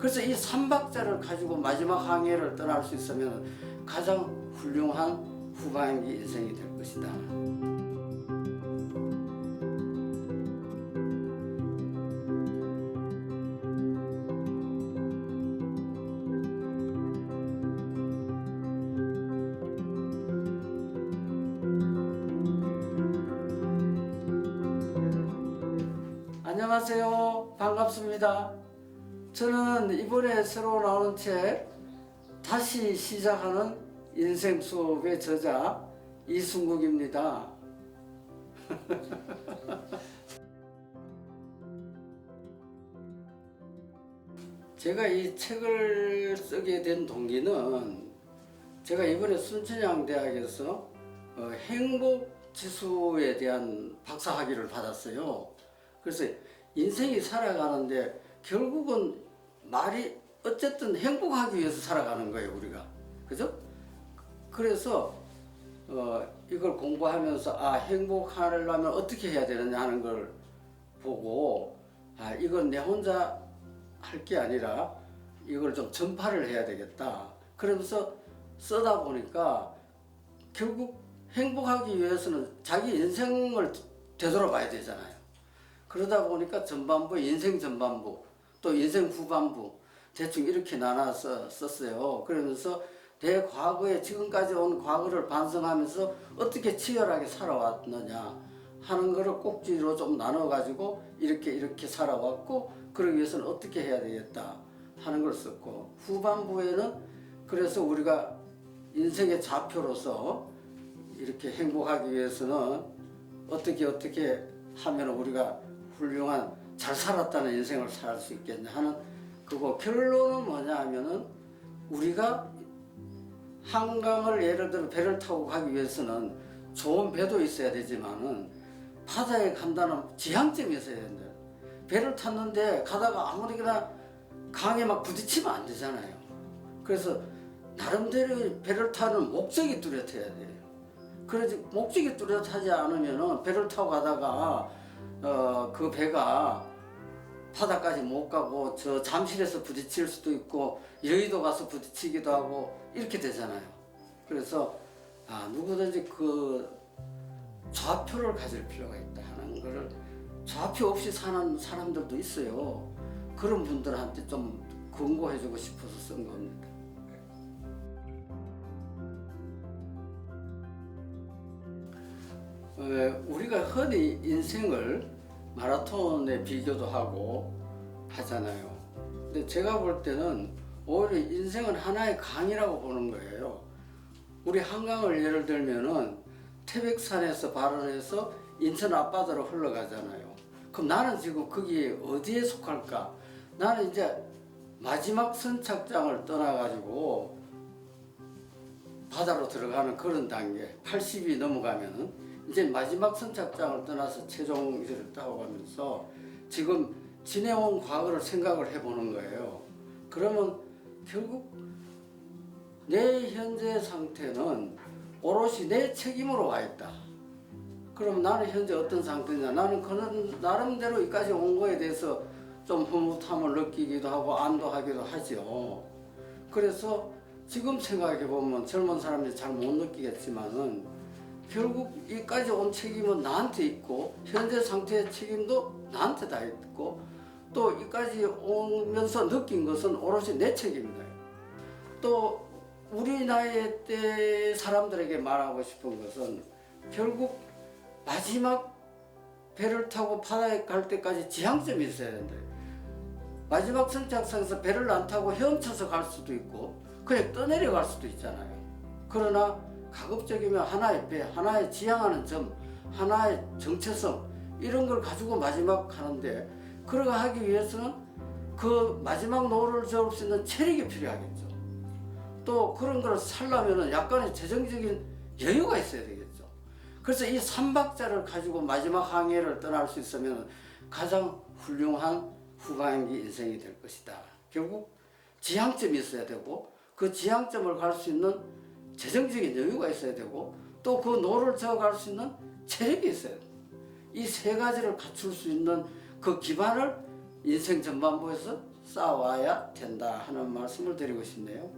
그래서 이 삼박자를 가지고 마지막 항해를 떠날 수 있으면 가장 훌륭한 후반기 인생이 될 것이다. 안녕하세요. 반갑습니다. 저는 이번에 새로 나오는 책 다시 시작하는 인생 수업의 저자 이순국입니다. 제가 이 책을 쓰게 된 동기는 제가 이번에 순천향대학에서 행복지수에 대한 박사학위를 받았어요. 그래서 인생이 살아가는데 결국은 말이 어쨌든 행복하기 위해서 살아가는 거예요, 우리가. 그죠? 그래서 이걸 공부하면서 행복하려면 어떻게 해야 되느냐 하는 걸 보고 이건 내 혼자 할 게 아니라 이걸 좀 전파를 해야 되겠다. 그러면서 쓰다 보니까 결국 행복하기 위해서는 자기 인생을 되돌아봐야 되잖아요. 그러다 보니까 전반부, 인생 전반부, 또 인생 후반부 대충 이렇게 나눠서 썼어요. 그러면서 내 과거에 지금까지 온 과거를 반성하면서 어떻게 치열하게 살아왔느냐 하는 거를 꼭지로 좀 나눠가지고 이렇게 살아왔고 그러기 위해서는 어떻게 해야 되겠다 하는 걸 썼고, 후반부에는 그래서 우리가 인생의 좌표로서 이렇게 행복하기 위해서는 어떻게 하면 우리가 훌륭한 잘 살았다는 인생을 살 수 있겠냐 하는 그거. 결론은 뭐냐 하면은 우리가 한강을 예를 들어 배를 타고 가기 위해서는 좋은 배도 있어야 되지만은 바다에 간다는 지향점이 있어야 된다. 배를 탔는데 가다가 아무리나 강에 막 부딪히면 안 되잖아요. 그래서 나름대로 배를 타는 목적이 뚜렷해야 돼요. 그래서 목적이 뚜렷하지 않으면은 배를 타고 가다가 그 배가 바다까지 못 가고 저 잠실에서 부딪힐 수도 있고 여의도 가서 부딪히기도 하고 이렇게 되잖아요. 그래서 누구든지 그 좌표를 가질 필요가 있다 하는 거를, 좌표 없이 사는 사람들도 있어요. 그런 분들한테 좀 권고해주고 싶어서 쓴 겁니다. 우리가 흔히 인생을 마라톤에 비교도 하고 하잖아요. 근데 제가 볼 때는 오히려 인생은 하나의 강이라고 보는 거예요. 우리 한강을 예를 들면은 태백산에서 발원해서 인천 앞바다로 흘러가잖아요. 그럼 나는 지금 거기에 어디에 속할까? 나는 이제 마지막 선착장을 떠나가지고 바다로 들어가는 그런 단계, 80이 넘어가면은 이제 마지막 선착장을 떠나서 최종 이제를 따고 가면서 지금 지내온 과거를 생각을 해보는 거예요. 그러면 결국 내 현재 상태는 오롯이 내 책임으로 와 있다. 그럼 나는 현재 어떤 상태냐? 나는 그런 나름대로 여기까지 온 거에 대해서 좀 흐뭇함을 느끼기도 하고 안도하기도 하죠. 그래서 지금 생각해 보면 젊은 사람들이 잘 못 느끼겠지만은 결국 여기까지 온 책임은 나한테 있고 현재 상태의 책임도 나한테 다 있고 또 여기까지 오면서 느낀 것은 오롯이 내 책임이다. 또 우리 나이 때 사람들에게 말하고 싶은 것은 결국 마지막 배를 타고 바다에 갈 때까지 지향점이 있어야 된다. 마지막 선착장에서 배를 안 타고 헤엄쳐서 갈 수도 있고 그냥 떠내려 갈 수도 있잖아요. 그러나 가급적이면 하나의 배, 하나의 지향하는 점, 하나의 정체성 이런 걸 가지고 마지막 하는데, 그러고 하기 위해서는 그 마지막 노를 저을 수 있는 체력이 필요하겠죠. 또 그런 걸 살려면은 약간의 재정적인 여유가 있어야 되겠죠. 그래서 이 삼박자를 가지고 마지막 항해를 떠날 수 있으면 가장 훌륭한 후반기 인생이 될 것이다. 결국 지향점이 있어야 되고 그 지향점을 갈 수 있는 재정적인 여유가 있어야 되고 또 그 노를 저어갈 수 있는 체력이 있어야 돼요. 이 세 가지를 갖출 수 있는 그 기반을 인생 전반부에서 쌓아와야 된다 하는 말씀을 드리고 싶네요.